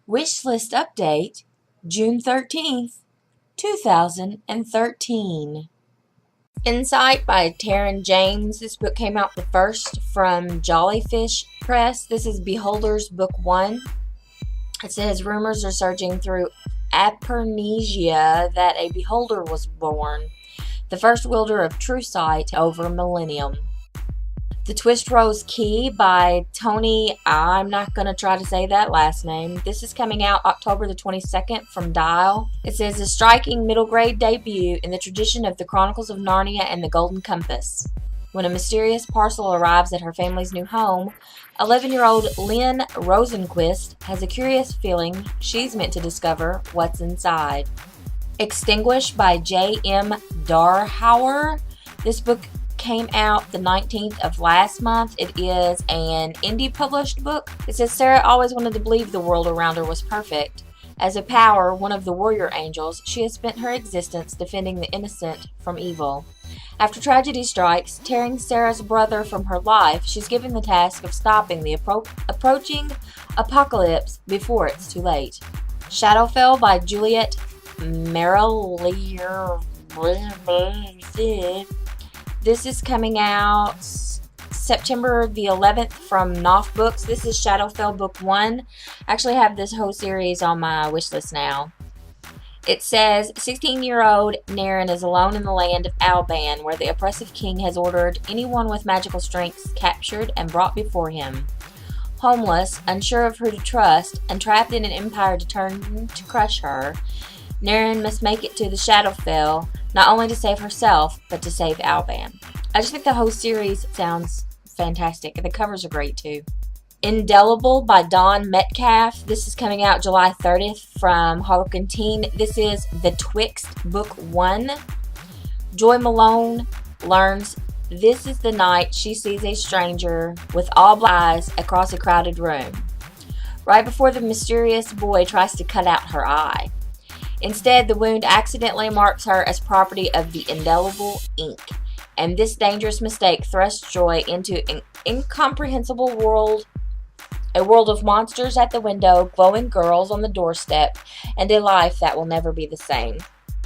Wishlist update, June 13th, 2013. Insight by Taryn James. This book came out the first from Jellyfish Press. This is Beholder's Book 1. It says, rumors are surging through Apernesia that a beholder was born, the first wielder of true sight over millennium. The Twistrose Key by Tony, I'm not going to try to say that last name. This is coming out October the 22nd from Dial. It says, a striking middle grade debut in the tradition of the Chronicles of Narnia and the Golden Compass. When a mysterious parcel arrives at her family's new home, 11-year-old Lynn Rosenquist has a curious feeling she's meant to discover what's inside. Extinguished by J.M. Darhauer. This book came out the 19th of last month. It is an indie published book. It says, Sarah always wanted to believe the world around her was perfect. As a power, one of the warrior angels, she has spent her existence defending the innocent from evil. After tragedy strikes, tearing Sarah's brother from her life, she's given the task of stopping the approaching apocalypse before it's too late. Shadowfell by Juliet Marillier. This is coming out September the 11th from Knopf Books. This is Shadowfell Book 1. I actually have this whole series on my wish list now. It says, 16-year-old Naren is alone in the land of Alban, where the oppressive king has ordered anyone with magical strengths captured and brought before him. Homeless, unsure of who to trust, and trapped in an empire determined to crush her, Naren must make it to the Shadowfell, not only to save herself, but to save Alban. I just think the whole series sounds fantastic, and the covers are great too. Indelible by Dawn Metcalf. This is coming out July 30th from HarperTeen. This is The Twixt Book 1. Joy Malone learns this is the night she sees a stranger with all black eyes across a crowded room, right before the mysterious boy tries to cut out her eye. Instead, the wound accidentally marks her as property of the Indelible ink, and this dangerous mistake thrusts Joy into an incomprehensible world, a world of monsters at the window, glowing girls on the doorstep, and a life that will never be the same.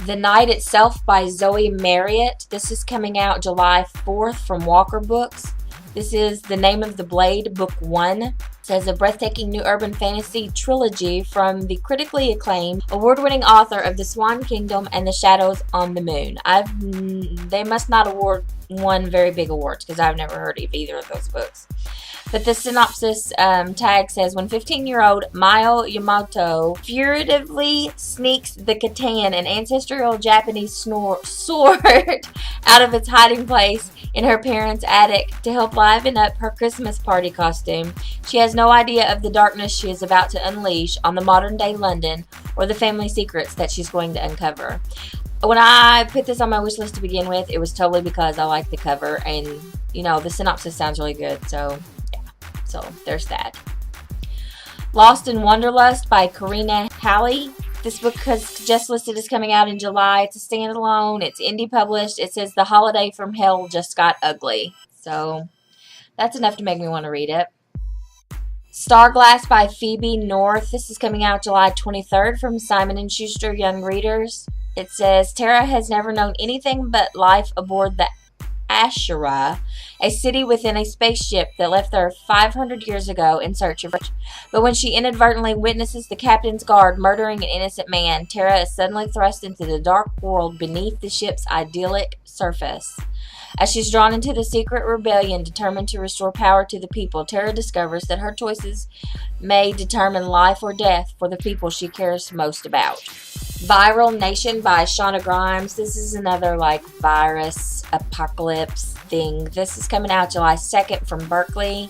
The Night Itself by Zoe Marriott. This is coming out July 4th from Walker Books. This is The Name of the Blade, Book 1. It says, a breathtaking new urban fantasy trilogy from the critically acclaimed, award-winning author of The Swan Kingdom and The Shadows on the Moon. They must not won very big awards, because I've never heard of either of those books. But the synopsis tag says, when 15-year-old Mayo Yamato furtively sneaks the Catan, an ancestral Japanese sword, out of its hiding place in her parents' attic to help liven up her Christmas party costume, she has no idea of the darkness she is about to unleash on the modern-day London or the family secrets that she's going to uncover. When I put this on my wish list to begin with, it was totally because I like the cover, and, you know, the synopsis sounds really good, so So there's that. Lost in Wanderlust by Karina Halle. This book is just listed as coming out in July. It's a standalone. It's indie published. It says the holiday from hell just got ugly. So that's enough to make me want to read it. Starglass by Phoebe North. This is coming out July 23rd from Simon & Schuster Young Readers. It says, Tara has never known anything but life aboard the Ashura, a city within a spaceship that left there 500 years ago in search of rich. But when she inadvertently witnesses the captain's guard murdering an innocent man, Tara is suddenly thrust into the dark world beneath the ship's idyllic surface. As she's drawn into the secret rebellion determined to restore power to the people, Tara discovers that her choices may determine life or death for the people she cares most about. Viral Nation by Shonda Grimes. This is another like virus apocalypse thing. This is coming out July 2nd from Berkeley.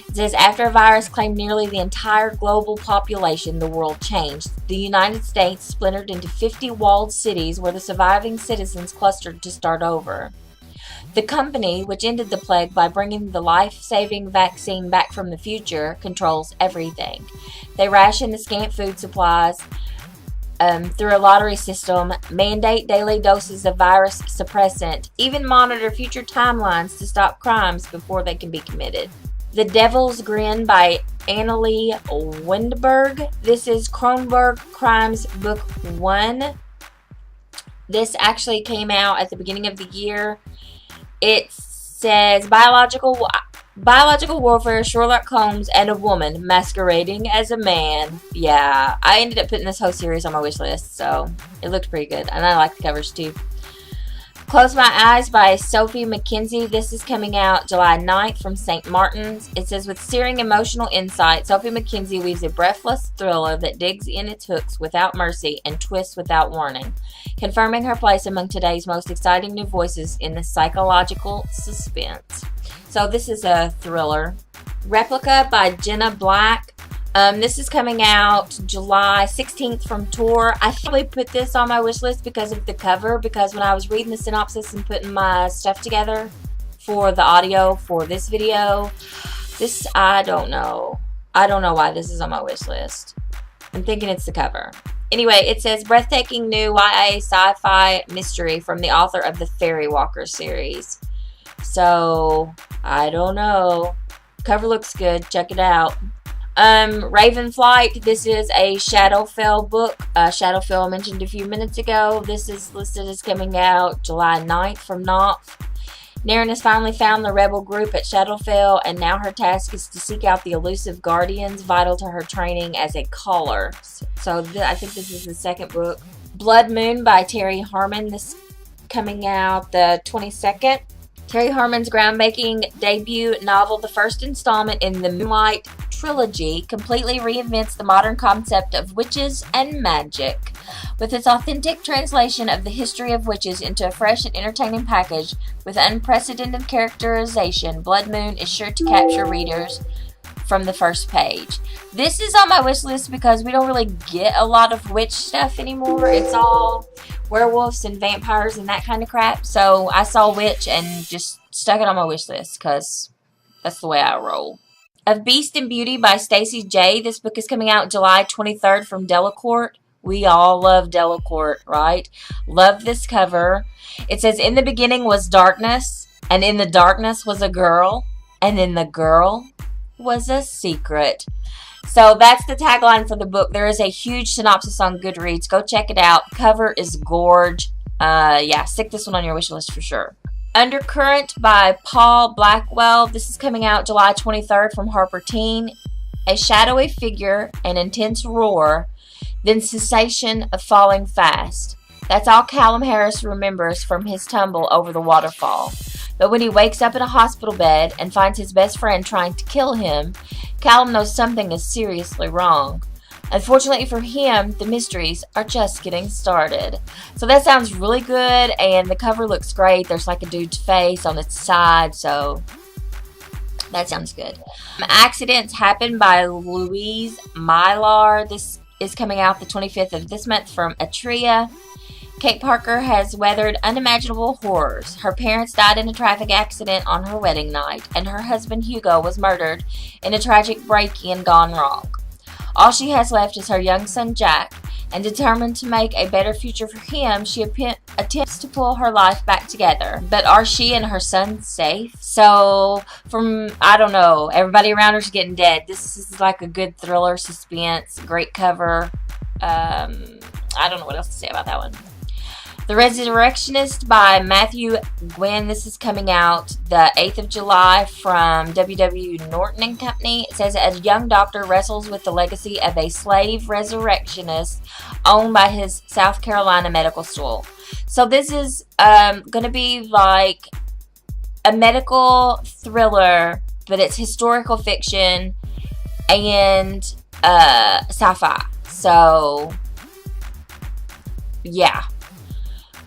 It says, after a virus claimed nearly the entire global population, the world changed. The United States splintered into 50 walled cities where the surviving citizens clustered to start over. The company, which ended the plague by bringing the life-saving vaccine back from the future, controls everything. They ration the scant food supplies through a lottery system, mandate daily doses of virus suppressant, even monitor future timelines to stop crimes before they can be committed. The Devil's Grin by Annelie Wendeberg. This is Kronberg Crimes Book 1. This actually came out at the beginning of the year. It says biological warfare, Sherlock Holmes, and a woman masquerading as a man. Yeah, I ended up putting this whole series on my wish list, so it looked pretty good, and I like the covers too. Close My Eyes by Sophie McKenzie. This is coming out July 9th from St. Martin's. It says, with searing emotional insight, Sophie McKenzie weaves a breathless thriller that digs in its hooks without mercy and twists without warning, confirming her place among today's most exciting new voices in the psychological suspense. So this is a thriller. Replica by Jenna Black. This is coming out July 16th from Tor. I probably put this on my wish list because of the cover, because when I was reading the synopsis and putting my stuff together for the audio for this video, I don't know. I don't know why this is on my wish list. I'm thinking it's the cover. Anyway, it says breathtaking new YA sci-fi mystery from the author of the Fairy Walker series. So, I don't know. Cover looks good. Check it out. Ravenflight. This is a Shadowfell book. Shadowfell I mentioned a few minutes ago. This is listed as coming out July 9th from Knopf. Naren has finally found the rebel group at Shadowfell, and now her task is to seek out the elusive guardians vital to her training as a caller. So I think this is the second book. Blood Moon by Terry Harmon. This coming out the 22nd. Terry Harmon's groundbreaking debut novel, the first installment in the Moonlight trilogy, completely reinvents the modern concept of witches and magic. With its authentic translation of the history of witches into a fresh and entertaining package with unprecedented characterization, Blood Moon is sure to capture readers from the first page. This is on my wish list because we don't really get a lot of witch stuff anymore. It's all werewolves and vampires and that kind of crap. So I saw witch and just stuck it on my wish list because that's the way I roll. Of Beast and Beauty by Stacey J. This book is coming out July 23rd from Delacorte. We all love Delacorte, right? Love this cover. It says, in the beginning was darkness, and in the darkness was a girl, and in the girl was a secret. So that's the tagline for the book. There is a huge synopsis on Goodreads. Go check it out. Cover is gorge. Yeah, stick this one on your wish list for sure. Undercurrent by Paul Blackwell. This is coming out July 23rd from HarperTeen. A shadowy figure, an intense roar, then cessation of falling fast. That's all Callum Harris remembers from his tumble over the waterfall. But when he wakes up in a hospital bed and finds his best friend trying to kill him, Callum knows something is seriously wrong. Unfortunately for him, the mysteries are just getting started. So that sounds really good, and the cover looks great. There's like a dude's face on its side, so that sounds good. Accidents Happen by Louise Mylar. This is coming out the 25th of this month from Atria. Kate Parker has weathered unimaginable horrors. Her parents died in a traffic accident on her wedding night, and her husband Hugo was murdered in a tragic break-in gone wrong. All she has left is her young son Jack, and determined to make a better future for him, she attempts to pull her life back together. But are she and her son safe? So, I don't know, everybody around her's getting dead. This is like a good thriller, suspense, great cover. I don't know what else to say about that one. The Resurrectionist by Matthew Guinn. This is coming out the 8th of July from Norton Company. It says, a young doctor wrestles with the legacy of a slave resurrectionist owned by his South Carolina medical school. So this is going to be like a medical thriller, but it's historical fiction and sci-fi. So, yeah.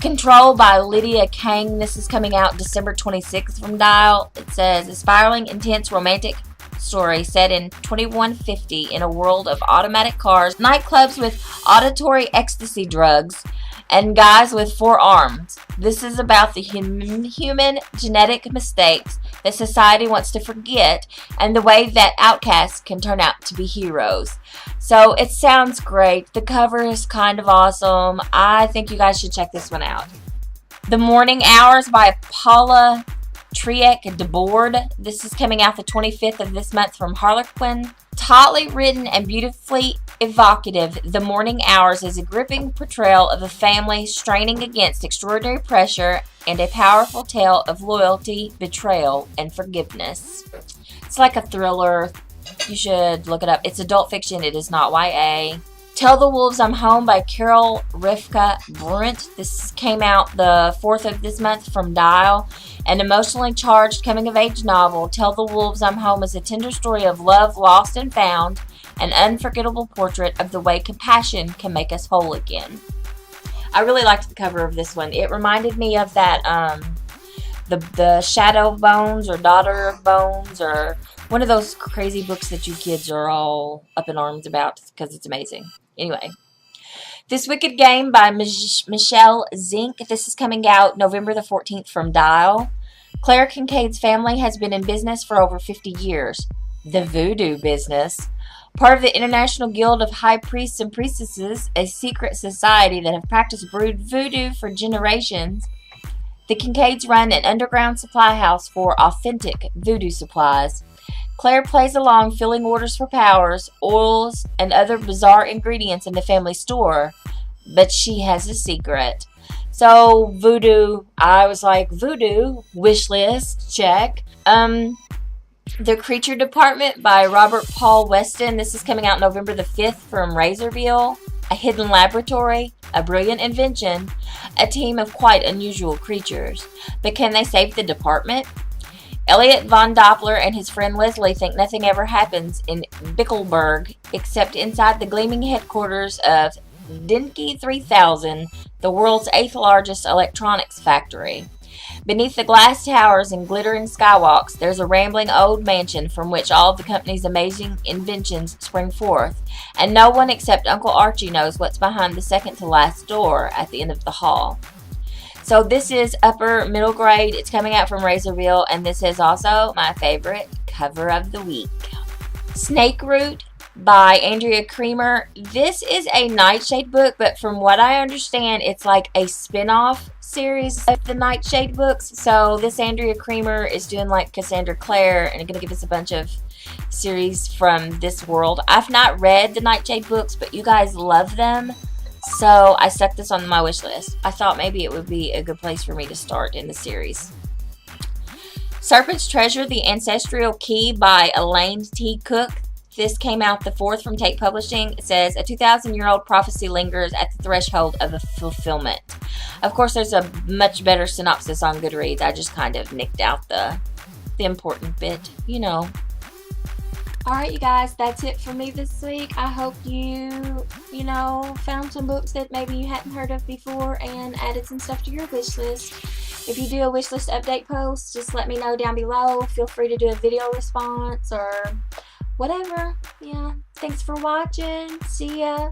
Control by Lydia Kang. This is coming out December 26th from Dial. It says, a spiraling, intense, romantic story set in 2150 in a world of automatic cars, nightclubs with auditory ecstasy drugs, and guys with 4 arms. This is about the human genetic mistakes that society wants to forget, and the way that outcasts can turn out to be heroes. So it sounds great. The cover is kind of awesome. I think you guys should check this one out. The Morning Hours by Paula Triek de Board. This is coming out the 25th of this month from Harlequin. Tautly written and beautifully evocative, The Morning Hours is a gripping portrayal of a family straining against extraordinary pressure and a powerful tale of loyalty, betrayal, and forgiveness. It's like a thriller. You should look it up. It's adult fiction. It is not YA. Tell the Wolves I'm Home by Carol Rivka Brent. This came out the 4th of this month from Dial. An emotionally charged coming-of-age novel, Tell the Wolves I'm Home is a tender story of love lost and found, an unforgettable portrait of the way compassion can make us whole again. I really liked the cover of this one. It reminded me of that, the Shadow Bones or Daughter of Bones, or one of those crazy books that you kids are all up in arms about because it's amazing. Anyway, This Wicked Game by Michelle Zink. This is coming out November the 14th from Dial. Claire Kincaid's family has been in business for over 50 years. The voodoo business. Part of the International Guild of High Priests and Priestesses, a secret society that have practiced voodoo for generations, the Kincaids run an underground supply house for authentic voodoo supplies. Claire plays along, filling orders for powers, oils, and other bizarre ingredients in the family store, but she has a secret. So, voodoo, I was like, voodoo, wish list, check. The Creature Department by Robert Paul Weston. This is coming out November the 5th from Razorville. A hidden laboratory, a brilliant invention, a team of quite unusual creatures. But can they save the department? Elliot von Doppler and his friend Leslie think nothing ever happens in Bickelberg except inside the gleaming headquarters of Dinky 3000, the world's 8th largest electronics factory. Beneath the glass towers and glittering skywalks, there's a rambling old mansion from which all of the company's amazing inventions spring forth, and no one except Uncle Archie knows what's behind the second-to-last door at the end of the hall. So this is upper middle grade. It's coming out from Razorville, and this is also my favorite cover of the week. Snake Root by Andrea Creamer. This is a Nightshade book, but from what I understand, it's like a spin-off series of the Nightshade books. So this Andrea Creamer is doing like Cassandra Clare and going to give us a bunch of series from this world. I've not read the Nightshade books, but you guys love them. So I stuck this on my wish list. I thought maybe it would be a good place for me to start in the series. Serpents Treasure, The Ancestral Key by Elaine T. Cook. This came out the 4th from Tate Publishing. It says, a 2,000-year-old prophecy lingers at the threshold of a fulfillment. Of course, there's a much better synopsis on Goodreads. I just kind of nicked out the important bit, you know. Alright, you guys, that's it for me this week. I hope you found some books that maybe you hadn't heard of before and added some stuff to your wish list. If you do a wish list update post, just let me know down below. Feel free to do a video response or whatever. Yeah. Thanks for watching. See ya.